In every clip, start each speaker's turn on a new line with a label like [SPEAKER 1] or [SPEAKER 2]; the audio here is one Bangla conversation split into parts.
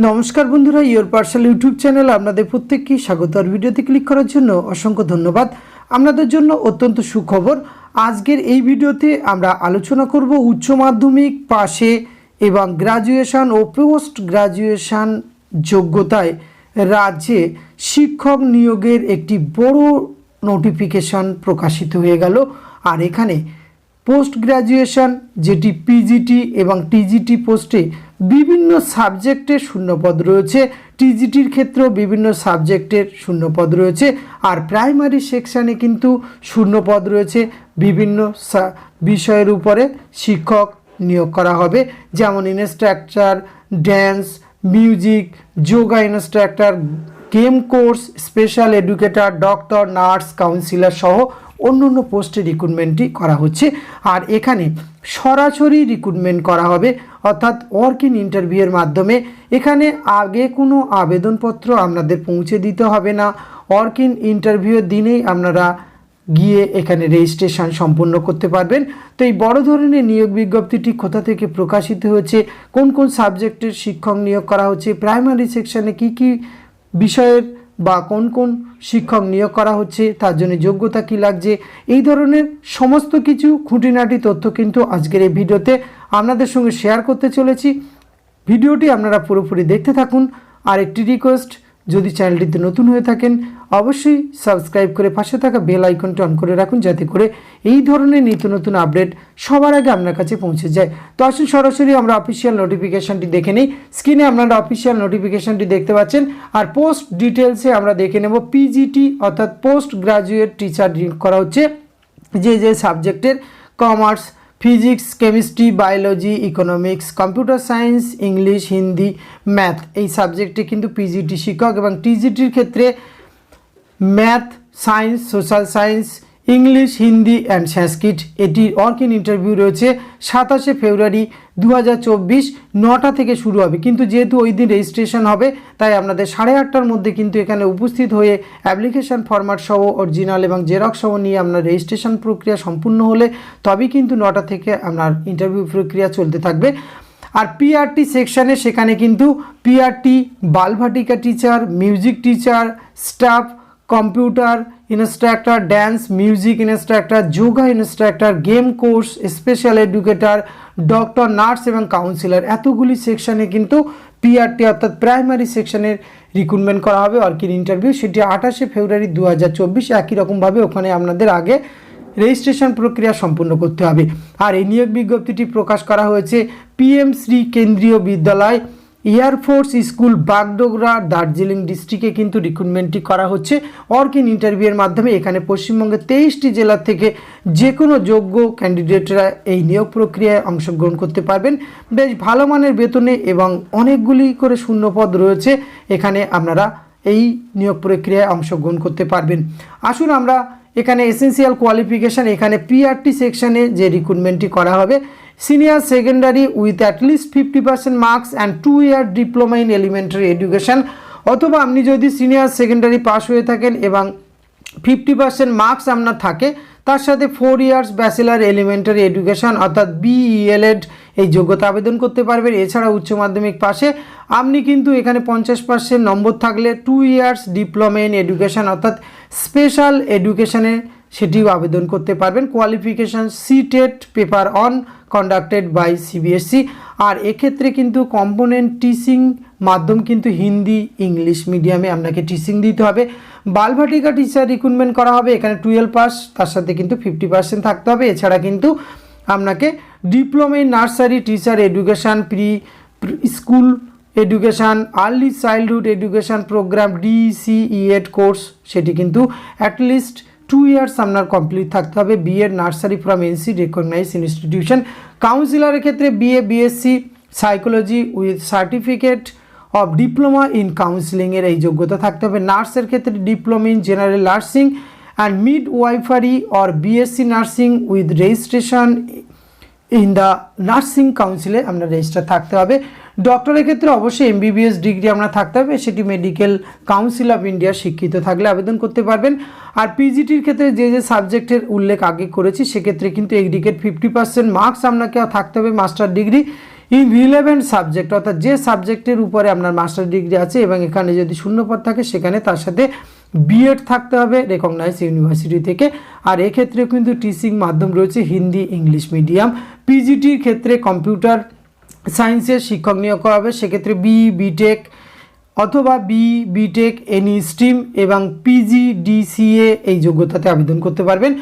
[SPEAKER 1] নমস্কার বন্ধুরা, ইয়োর পার্সোনাল ইউটিউব চ্যানেল আপনাদের প্রত্যেককে স্বাগত। আর ভিডিওতে ক্লিক করার জন্য অসংখ্য ধন্যবাদ। আপনাদের জন্য অত্যন্ত সুখবর। আজকের এই ভিডিওতে আমরা আলোচনা করব উচ্চ মাধ্যমিক পাশে এবং গ্র্যাজুয়েশন ও পোস্ট গ্র্যাজুয়েশন যোগ্যতায় রাজ্যে শিক্ষক নিয়োগের একটি বড় নোটিফিকেশন প্রকাশিত হয়ে গেল। আর এখানে পোস্ট গ্র্যাজুয়েশন যেটি পিজিটি এবং টিজিটি পোস্টে বিভিন্ন সাবজেক্টের শূন্যপদ রয়েছে, টিজিটির ক্ষেত্রেও বিভিন্ন সাবজেক্টের শূন্যপদ রয়েছে। আর প্রাইমারি সেকশানে কিন্তু শূন্যপদ রয়েছে বিভিন্ন বিষয়ের উপরে শিক্ষক নিয়োগ করা হবে, যেমন instructor, dance, music, yoga instructor, game course, special educator, doctor, nurse, councillor সহ অন্য পোস্টে রিক্রুটমেন্টই করা হচ্ছে। আর এখানে সরাসরি রিক্রুটমেন্ট করা হবে, অর্থাৎ ওয়ার্ক ইন ইন্টারভিউয়ের মাধ্যমে। এখানে আগে কোনো আবেদনপত্র আপনাদের পৌঁছে দিতে হবে না। ওয়ার্ক ইন ইন্টারভিউয়ের দিনেই আপনারা গিয়ে এখানে রেজিস্ট্রেশন সম্পূর্ণ করতে পারবেন। তো এই বড় ধরনের নিয়োগ বিজ্ঞপ্তিটি কোথা থেকে প্রকাশিত হয়েছে, কোন কোন সাবজেক্টের শিক্ষক নিয়োগ করা হচ্ছে, প্রাইমারি সেকশনে কি কি বিষয়ের বা কোন কোন শিক্ষক নিয়োগ করা হচ্ছে, তার জন্য যোগ্যতা কী লাগছে, এই ধরনের সমস্ত কিছু খুঁটিনাটি তথ্য কিন্তু আজকের এই ভিডিওতে আপনাদের সঙ্গে শেয়ার করতে চলেছি। ভিডিওটি আপনারা পুরোপুরি দেখতে থাকুন। আর একটি রিকোয়েস্ট, যদি চ্যানেলটিতে নতুন হয়ে থাকেন অবশ্যই সাবস্ক্রাইব করে পাশে থাকা বেল আইকনটি অন করে রাখুন, যাতে করে এই ধরনের নিত্য নতুন আপডেট সবার আগে আপনার কাছে পৌঁছে যায়। তো আসুন সরাসরি আমরা অফিসিয়াল নোটিফিকেশানটি দেখে নিই। স্ক্রিনে আপনারা অফিসিয়াল নোটিফিকেশানটি দেখতে পাচ্ছেন। আর পোস্ট ডিটেলসে আমরা দেখে নেব পিজিটি অর্থাৎ পোস্ট গ্রাজুয়েট টিচার নিয়োগ করা হচ্ছে, যে সাবজেক্টের commerce, physics, chemistry, biology, economics, computer science, English, Hindi, math এই সাবজেক্টে কিন্তু পিজিটি শিক্ষক, এবং টিজিটির ক্ষেত্রে math, science, social science, English, Hindi and Sanskrit. এটির ওয়ার্ক ইন ইন্টারভিউ রয়েছে 27 ফেব্রুয়ারি 2024 9টা থেকে শুরু হবে। কিন্তু যেহেতু ওই দিন রেজিস্ট্রেশন হবে, তাই আপনাদের 8:30টার মধ্যে কিন্তু এখানে উপস্থিত হয়ে অ্যাপ্লিকেশান ফরম্যাট সহ অরিজিনাল এবং জেরক্স সহ নিয়ে আপনার রেজিস্ট্রেশন প্রক্রিয়া সম্পূর্ণ হলে তবেই কিন্তু 9টা থেকে আপনার ইন্টারভিউ প্রক্রিয়া চলতে থাকবে। আর পিআরটি সেকশানে সেখানে কিন্তু PRT, Balvatika teacher, music teacher, staff, computer instructor, dance, music instructor, yoga instructor, game course, special educator, doctor, nurse এবং কাউন্সিলর এতগুলি সেকশানে কিন্তু পিআরটি অর্থাৎ প্রাইমারি সেকশনের রিক্রুটমেন্ট করা হবে। ওয়ার্ক ইন ইন্টারভিউ সেটি 28 ফেব্রুয়ারি 2024। একই রকমভাবে ওখানে আপনাদের আগে রেজিস্ট্রেশন প্রক্রিয়া সম্পূর্ণ করতে হবে। আর এই নিয়োগ বিজ্ঞপ্তিটি প্রকাশ করা হয়েছে পিএম শ্রী কেন্দ্রীয় বিদ্যালয়, এয়ারফোর্স স্কুল, বাগডোগরা, দার্জিলিং ডিস্ট্রিক্টে কিন্তু রিক্রুটমেন্টটি করা হচ্ছে ওয়ার্ক ইন ইন্টারভিউয়ের মাধ্যমে। এখানে পশ্চিমবঙ্গের 23টি জেলার থেকে যে কোনো যোগ্য ক্যান্ডিডেটরা এই নিয়োগ প্রক্রিয়ায় অংশগ্রহণ করতে পারবেন। বেশ ভালো মানের বেতনে এবং অনেকগুলি করে শূন্যপদ রয়েছে, এখানে আপনারা এই নিয়োগ প্রক্রিয়ায় অংশগ্রহণ করতে পারবেন। আসুন আমরা এখানে এসেন্সিয়াল কোয়ালিফিকেশান, এখানে পিআরটি সেকশানে যে রিক্রুটমেন্টটি করা হবে, senior secondary with at least 50% marks and 2 year diploma in elementary education, অথবা আপনি যদি সিনিয়র সেকেন্ডারি পাস হয়ে থাকেন এবং 50% মার্কস আপনার থাকে, তার সাথে 4 ইয়ার্স ব্যাচেলার এলিমেন্টারি এডুকেশান অর্থাৎ বিইএলএড এই যোগ্যতা আবেদন করতে পারবেন। এছাড়া উচ্চ মাধ্যমিক পাশে আপনি কিন্তু এখানে 50% নম্বর থাকলে 2 ইয়ার্স ডিপ্লোমা ইন এডুকেশান অর্থাৎ স্পেশাল এডুকেশানে সেটিও আবেদন করতে পারবেন। Qualification CTET paper on conducted by CBSE. আর এক্ষেত্রে কিন্তু কম্পোনেন্ট টিচিং মাধ্যম কিন্তু হিন্দি, ইংলিশ মিডিয়ামে আপনাকে টিচিং দিতে হবে। বালভাটিকা টিচার রিক্রুটমেন্ট করা হবে, এখানে 12 পাস, তার সাথে কিন্তু 50% থাকতে হবে। এছাড়া কিন্তু আপনাকে diploma in nursery teacher education, pre school education, early childhood education programme DCEd course সেটি কিন্তু অ্যাটলিস্ট 2 ইয়ার্স আপনার কমপ্লিট থাকতে হবে। BEd nursery from NC recognise institution. কাউন্সিলরের ক্ষেত্রে BA BSc psychology with certificate of diploma in কাউন্সিলিংয়ের এই যোগ্যতা থাকতে হবে। নার্সের ক্ষেত্রে diploma in general nursing and midwifery or BSc nursing with registration in the nursing কাউন্সিলে আপনার রেজিস্টার থাকতে হবে। ডক্টরের ক্ষেত্রে অবশ্যই এমবিবিএস ডিগ্রি আপনার থাকতে হবে, সেটি মেডিকেল কাউন্সিল অফ ইন্ডিয়া স্বীকৃত থাকলে আবেদন করতে পারবেন। আর পিজিটির ক্ষেত্রে যে সাবজেক্টের উল্লেখ আগে করেছি সেক্ষেত্রে কিন্তু এগ্রিগেট 50% মার্কস আপনাকে থাকতে হবে, master degree. In relevant subject, অর্থাৎ যে সাবজেক্টের উপরে আপনার মাস্টার ডিগ্রি আছে এবং এখানে যদি শূন্যপদ থাকে সেখানে তার সাথে বিএড থাকতে হবে রেকগনাইজ ইউনিভার্সিটি থেকে। আর এক্ষেত্রে কিন্তু টিচিং মাধ্যম রয়েছে হিন্দি ইংলিশ মিডিয়াম। পিজিটির ক্ষেত্রে কম্পিউটার সায়েন্সের শিক্ষক নিয়োগ করা হবে, সেক্ষেত্রে বিটেক অথবা বিটেক এনি স্ট্রিম এবং পিজিডিসিএ এই যোগ্যতাতে আবেদন করতে পারবেন।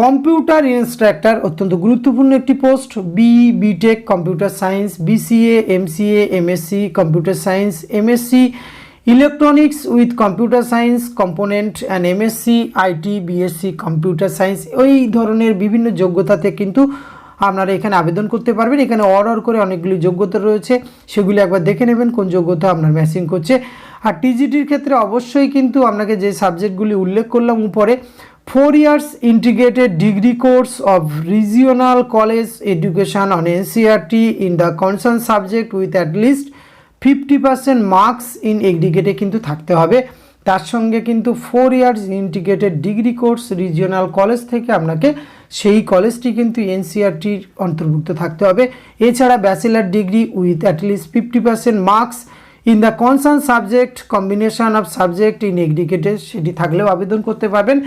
[SPEAKER 1] কম্পিউটার ইনস্ট্রাক্টর অত্যন্ত গুরুত্বপূর্ণ একটি post, B Tech computer science, BCA MCA MSc computer science, MSc electronics with computer science component and MSc IT BSc computer science, ওই ধরনের বিভিন্ন যোগ্যতাতে কিন্তু আপনারা এখানে আবেদন করতে পারবেন। এখানে অর্ডার করে অনেকগুলি যোগ্যতা রয়েছে, সেগুলি একবার দেখে নেবেন কোন যোগ্যতা আপনার ম্যাচিং করছে। আর টিজিটির ক্ষেত্রে অবশ্যই কিন্তু আপনাকে যে সাবজেক্টগুলি উল্লেখ করলাম উপরে, 4 years integrated degree course of regional college education on NCERT in the concerned subject with at least 50% marks in aggregate কিন্তু থাকতে হবে। তার সঙ্গে কিন্তু 4 years integrated degree course regional college থেকে আপনাকে সেই কলেজটি কিন্তু এনসিইআরটির অন্তর্ভুক্ত থাকতে হবে। এছাড়া bachelor degree with at least 50% marks in the concern subject combination of subject in aggregated সেটি থাকলেও আবেদন করতে পারবেন।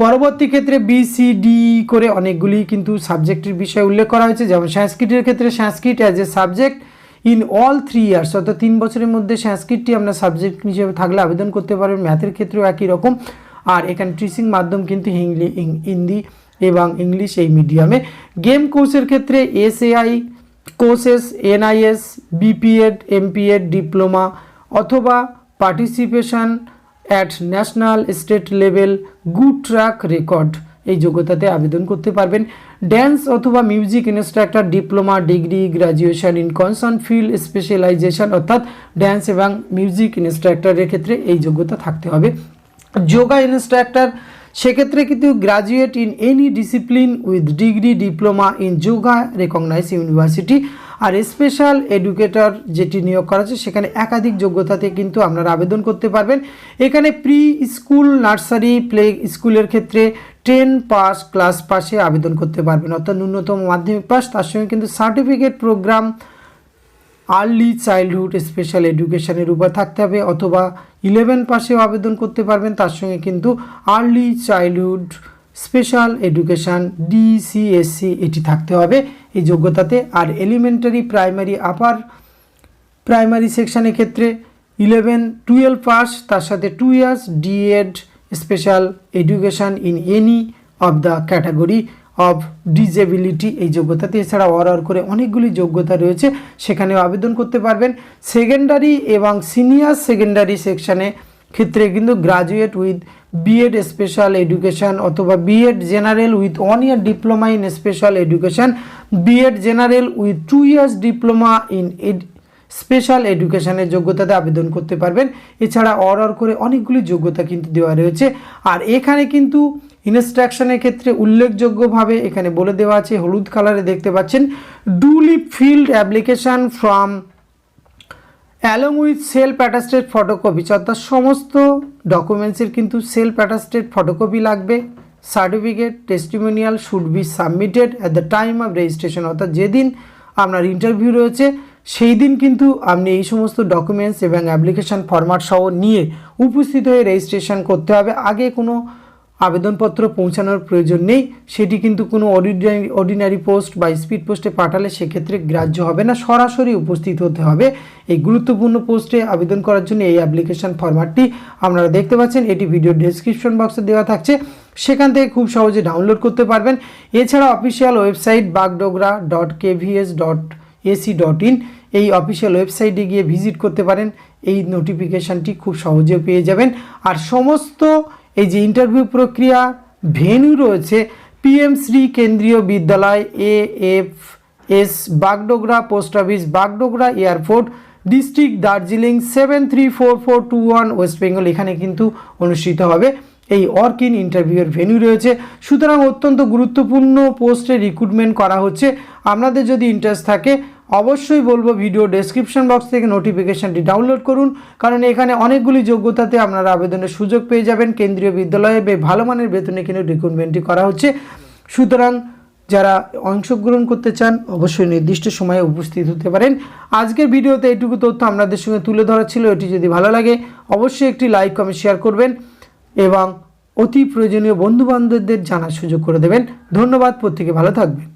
[SPEAKER 1] পরবর্তী ক্ষেত্রে বিসিডি করে অনেকগুলি কিন্তু সাবজেক্টের বিষয় উল্লেখ করা হয়েছে, যেমন সংস্কৃতের ক্ষেত্রে Sanskrit as a subject in all 3 years, অর্থাৎ 3 বছরের মধ্যে সংস্কৃতটি আপনার সাবজেক্ট হিসেবে থাকলে আবেদন করতে পারবেন। ম্যাথের ক্ষেত্রেও একই রকম। আর এখানে টিচিং মাধ্যম কিন্তু হিন্দি এবং ইংলিশ এই মিডিয়ামে। গেম কোর্সের ক্ষেত্রে SAI courses, NIS, BPEd, MPEd, diploma অথবা participation at national state level, good track record এই যোগ্যতাতে আবেদন করতে পারবেন। ড্যান্স অথবা music instructor diploma degree graduation in concern field specialisation, অর্থাৎ ড্যান্স এবং মিউজিক ইনস্ট্রাক্টরের ক্ষেত্রে এই যোগ্যতা থাকতে হবে। যোগা ইনস্ট্রাক্টর সেক্ষেত্রে কিন্তু graduate in any discipline with degree diploma in yoga recognise university. আর স্পেশাল এডুকেটর যেটি নিয়োগ করা আছে সেখানে একাধিক যোগ্যতাতে কিন্তু আপনারা আবেদন করতে পারবেন। এখানে প্রি স্কুল নার্সারি প্লে স্কুলের ক্ষেত্রে 10 পাস ক্লাস পাসে আবেদন করতে পারবেন, অর্থাৎ ন্যূনতম মাধ্যমিক পাস, তার সঙ্গে কিন্তু certificate program early childhood special এডুকেশনের উপর থাকতে হবে, অথবা 11 পাসেও আবেদন করতে পারবেন, তার সঙ্গে কিন্তু early childhood special education DCSC এটি থাকতে হবে এই যোগ্যতাতে। আর এলিমেন্টারি প্রাইমারি আপার প্রাইমারি সেকশনের ক্ষেত্রে 11-12 পাস, তার সাথে 2 years DEd special education in any of the category of disability এই যোগ্যতাতে। এছাড়া অর্ডার করে অনেকগুলি যোগ্যতা রয়েছে, সেখানেও আবেদন করতে পারবেন। সেকেন্ডারি এবং সিনিয়র সেকেন্ডারি সেকশানে ক্ষেত্রে কিন্তু graduate with BEd special education অথবা BEd general with 1 year diploma in special education, BEd general with 2 years diploma in special এডুকেশানের যোগ্যতাতে আবেদন করতে পারবেন। এছাড়া অর্ডার করে অনেকগুলি যোগ্যতা কিন্তু দেওয়া রয়েছে। আর এখানে কিন্তু ইনস্ট্রাকশনের ক্ষেত্রে উল্লেখযোগ্যভাবে এখানে বলে দেওয়া আছে, হলুদ কালারে দেখতে পাচ্ছেন, duly filled application form along with self attested photocopy, অর্থাৎ সমস্ত ডকুমেন্টসের কিন্তু সেলফ অ্যাটাস্টেড ফটোকপি লাগবে। Certificate testimonial should be submitted at the time of registration, অর্থাৎ যেদিন আপনার ইন্টারভিউ রয়েছে সেই দিন কিন্তু আপনি এই সমস্ত ডকুমেন্টস এবং অ্যাপ্লিকেশান ফরম্যাট সহ নিয়ে উপস্থিত হয়ে রেজিস্ট্রেশন করতে হবে। আগে কোনো আবেদনপত্র পৌঁছানোর প্রয়োজন নেই, সেটি কিন্তু কোনো অর্ডিনারি পোস্ট বা স্পিড পোস্টে পাঠালে সেক্ষেত্রে গ্রাহ্য হবে না, সরাসরি উপস্থিত হতে হবে। এই গুরুত্বপূর্ণ পোস্টে আবেদন করার জন্য এই অ্যাপ্লিকেশান ফরম্যাটটি আপনারা দেখতে পাচ্ছেন, এটি ভিডিও ডেসক্রিপশন বক্সে দেওয়া থাকছে, সেখান থেকে খুব সহজে ডাউনলোড করতে পারবেন। এছাড়া অফিসিয়াল ওয়েবসাইট bagdogra.kvs.ac.in এই অফিসিয়াল ওয়েবসাইটে গিয়ে ভিজিট করতে পারেন, এই নোটিফিকেশানটি খুব সহজে পেয়ে যাবেন। আর সমস্ত এই যে ইন্টারভিউ প্রক্রিয়া ভেন্যু রয়েছে, পিএম শ্রী কেন্দ্রীয় বিদ্যালয় AFS Bagdogra, post office Bagdogra, airport, district Darjeeling 734421 West Bengal, এখানে কিন্তু অনুষ্ঠিত হবে এই ওয়ার্ক ইন ইন্টারভিউয়ের ভেন্যু রয়েছে। সুতরাং অত্যন্ত গুরুত্বপূর্ণ পোস্টে রিক্রুটমেন্ট করা হচ্ছে। আপনাদের যদি ইন্টারেস্ট থাকে অবশ্যই বলবো ভিডিও ডেসক্রিপশন বক্স থেকে নোটিফিকেশানটি ডাউনলোড করুন, কারণ এখানে অনেকগুলি যোগ্যতাতে আপনারা আবেদনের সুযোগ পেয়ে যাবেন। কেন্দ্রীয় বিদ্যালয়ে ভালো মানের বেতনে কিন্তু রিক্রুটমেন্টটি করা হচ্ছে। সুতরাং যারা অংশগ্রহণ করতে চান অবশ্যই নির্দিষ্ট সময়ে উপস্থিত হতে পারেন। আজকের ভিডিওতে এইটুকু তথ্য আপনাদের সঙ্গে তুলে ধরা ছিল। এটি যদি ভালো লাগে অবশ্যই একটি লাইক কমেন্ট শেয়ার করবেন এবং অতি প্রয়োজনীয় বন্ধুবান্ধবদের জানার সুযোগ করে দেবেন। ধন্যবাদ, প্রত্যেকে ভালো থাকবেন।